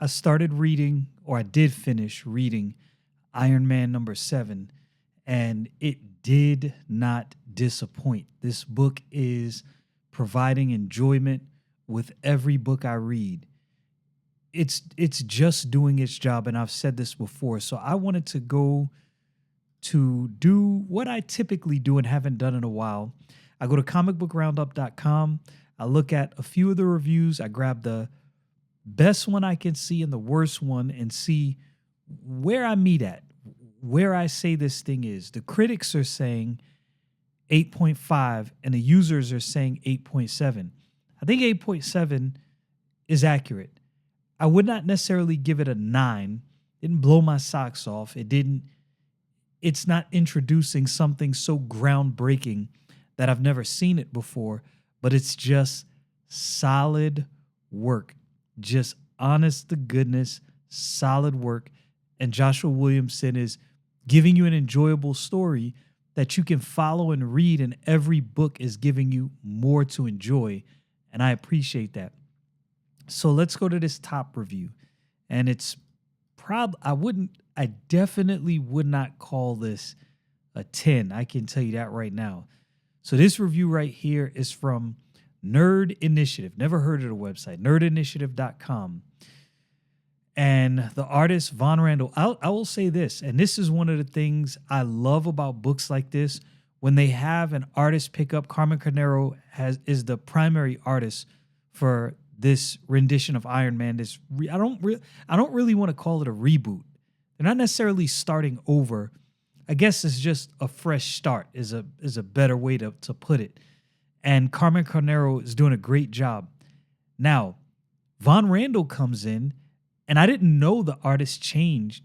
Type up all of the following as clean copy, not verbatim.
I started reading, or I did finish reading Iron Man number 7, and it did not disappoint. This book is providing enjoyment with every book I read. It's just doing its job, and I've said this before. So I wanted to go to do what I typically do and haven't done in a while. I go to comicbookroundup.com. I look at a few of the reviews. I grab the best one I can see and the worst one and see where I meet at, where I say this thing is. The critics are saying 8.5 and the users are saying 8.7. I think 8.7 is accurate. I would not necessarily give it a 9. It didn't blow my socks off. It's not introducing something so groundbreaking that I've never seen it before, but it's just solid work. Just honest to goodness, solid work. And Joshua Williamson is giving you an enjoyable story that you can follow and read, and every book is giving you more to enjoy. And I appreciate that. So let's go to this top review. And it's I definitely would not call this a 10. I can tell you that right now. So this review right here is from Nerd Initiative. Never heard of the website. Nerdinitiative.com. And the artist, Von Randall. I will say this, and this is one of the things I love about books like this. When they have an artist pick up, Carmen Carnero is the primary artist for this rendition of Iron Man. I don't really want to call it a reboot. They're not necessarily starting over. I guess it's just a fresh start is a better way to put it. And Carmen Carnero is doing a great job. Now, Von Randall comes in, and I didn't know the artist changed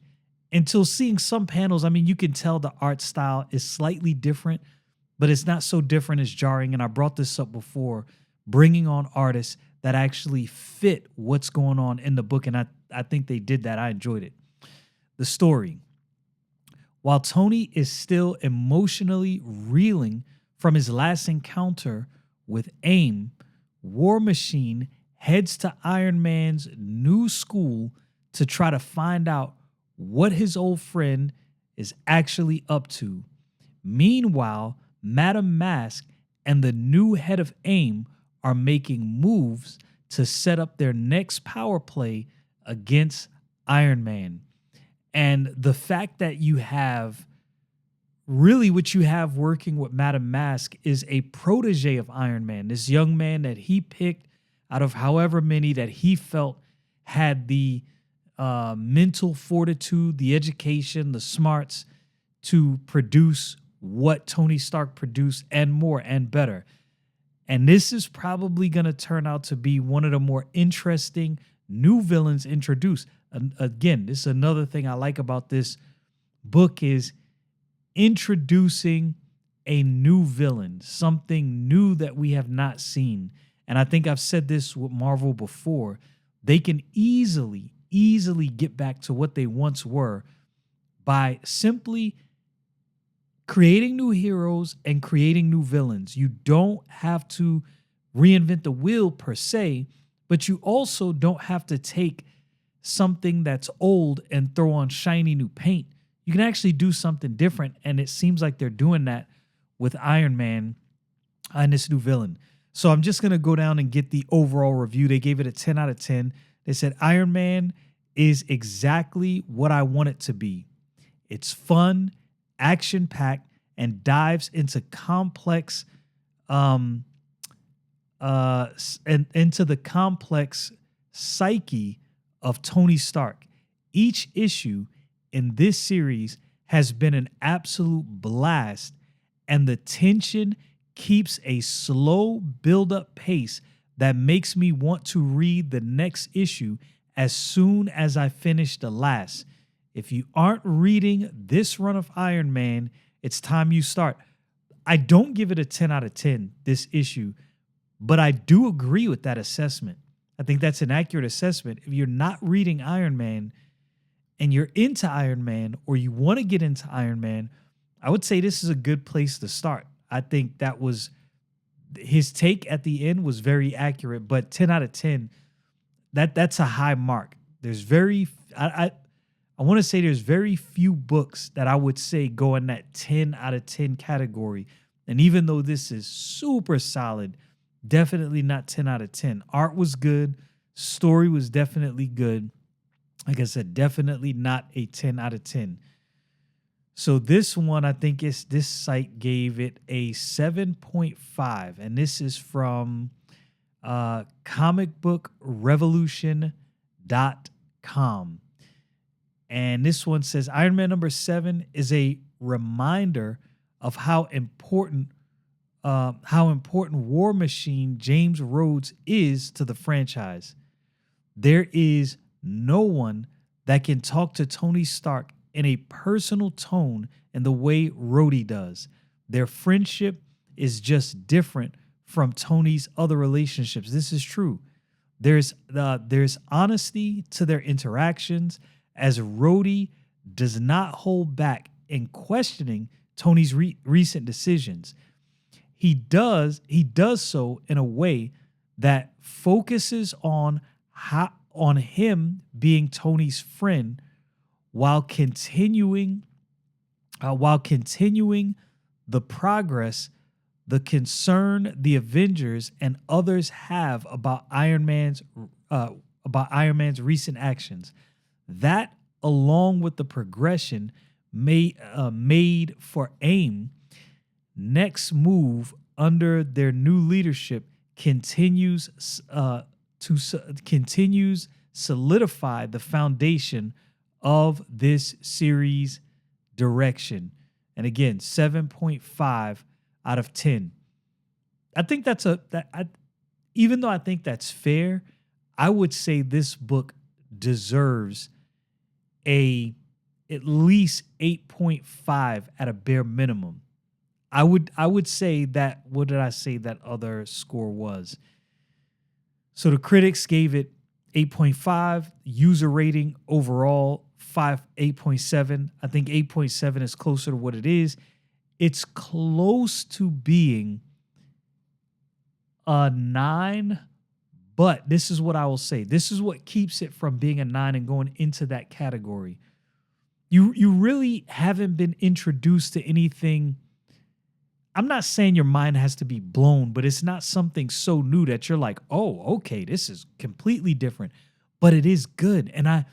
until seeing some panels. I mean, you can tell the art style is slightly different, but it's not so different as jarring. And I brought this up before, bringing on artists that actually fit what's going on in the book. And I think they did that. I enjoyed it. The story. While Tony is still emotionally reeling from his last encounter with AIM, War Machine heads to Iron Man's new school to try to find out what his old friend is actually up to. Meanwhile, Madam Mask and the new head of AIM are making moves to set up their next power play against Iron Man. And the fact that you have really what you have working with Madam Mask is a protege of Iron Man, this young man that he picked out of however many that he felt had the mental fortitude, the education, the smarts to produce what Tony Stark produced and more and better. And this is probably going to turn out to be one of the more interesting new villains introduced. And again, this is another thing I like about this book is introducing a new villain, something new that we have not seen. And I think I've said this with Marvel before. They can easily get back to what they once were by simply creating new heroes and creating new villains. You don't have to reinvent the wheel per se, but you also don't have to take something that's old and throw on shiny new paint. You can actually do something different, and it seems like they're doing that with Iron Man and this new villain. So I'm just going to go down and get the overall review. They gave it a 10 out of 10. They said Iron Man is exactly what I want it to be. It's fun, action-packed, and dives into complex into the complex psyche of Tony Stark. Each issue in this series has been an absolute blast, and the tension keeps a slow build-up pace that makes me want to read the next issue as soon as I finish the last. If you aren't reading this run of Iron Man, it's time you start. I don't give it a 10 out of 10, this issue, but I do agree with that assessment. I think that's an accurate assessment. If you're not reading Iron Man and you're into Iron Man or you want to get into Iron Man, I would say this is a good place to start. I think that was his take at the end was very accurate, but 10 out of 10, that's a high mark. there's very I want to say there's very few books that I would say go in that 10 out of 10 category. And even though this is super solid, definitely not 10 out of 10. Art was good, story was definitely good. Like I said, definitely not a 10 out of 10. So this one, I think this site gave it a 7.5, and this is from comicbookrevolution.com. And this one says Iron Man number 7 is a reminder of how important War Machine James Rhodes is to the franchise. There is no one that can talk to Tony Stark in a personal tone in the way Rhodey does. Their friendship is just different from Tony's other relationships. This is true. There's honesty to their interactions, as Rhodey does not hold back in questioning Tony's recent decisions. He does so in a way that focuses on him being Tony's friend while continuing the progress, the concern the Avengers and others have about Iron Man's recent actions. That, along with the progression made for AIM, next move under their new leadership continues solidify the foundation of this series direction. And again, 7.5 out of 10. I think even though I think that's fair, I would say this book deserves at least 8.5 at a bare minimum. I would say that, what did I say that other score was? So the critics gave it 8.5, user rating overall 8.7. I think 8.7 is closer to what it is. It's close to being a 9, but this is what I will say. This is what keeps it from being a 9 and going into that category. You really haven't been introduced to anything. I'm not saying your mind has to be blown, but it's not something so new that you're like, oh, okay, this is completely different. But it is good. And I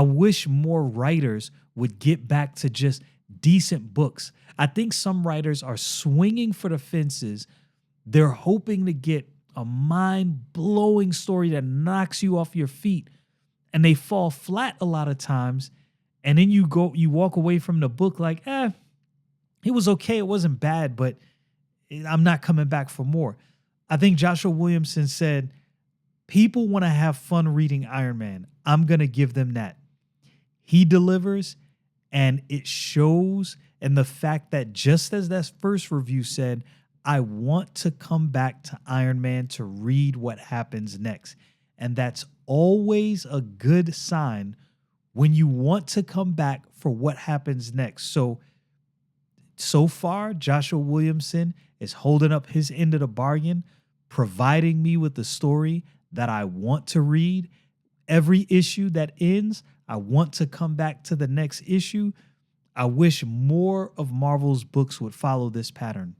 wish more writers would get back to just decent books. I think some writers are swinging for the fences. They're hoping to get a mind-blowing story that knocks you off your feet, and they fall flat a lot of times. And then you walk away from the book like, it was okay, it wasn't bad, but I'm not coming back for more. I think Joshua Williamson said, people want to have fun reading Iron Man. I'm going to give them that. He delivers, and it shows. And the fact that, just as that first review said, I want to come back to Iron Man to read what happens next. And that's always a good sign when you want to come back for what happens next. So far, Joshua Williamson is holding up his end of the bargain, providing me with the story that I want to read. Every issue that ends, I want to come back to the next issue. I wish more of Marvel's books would follow this pattern.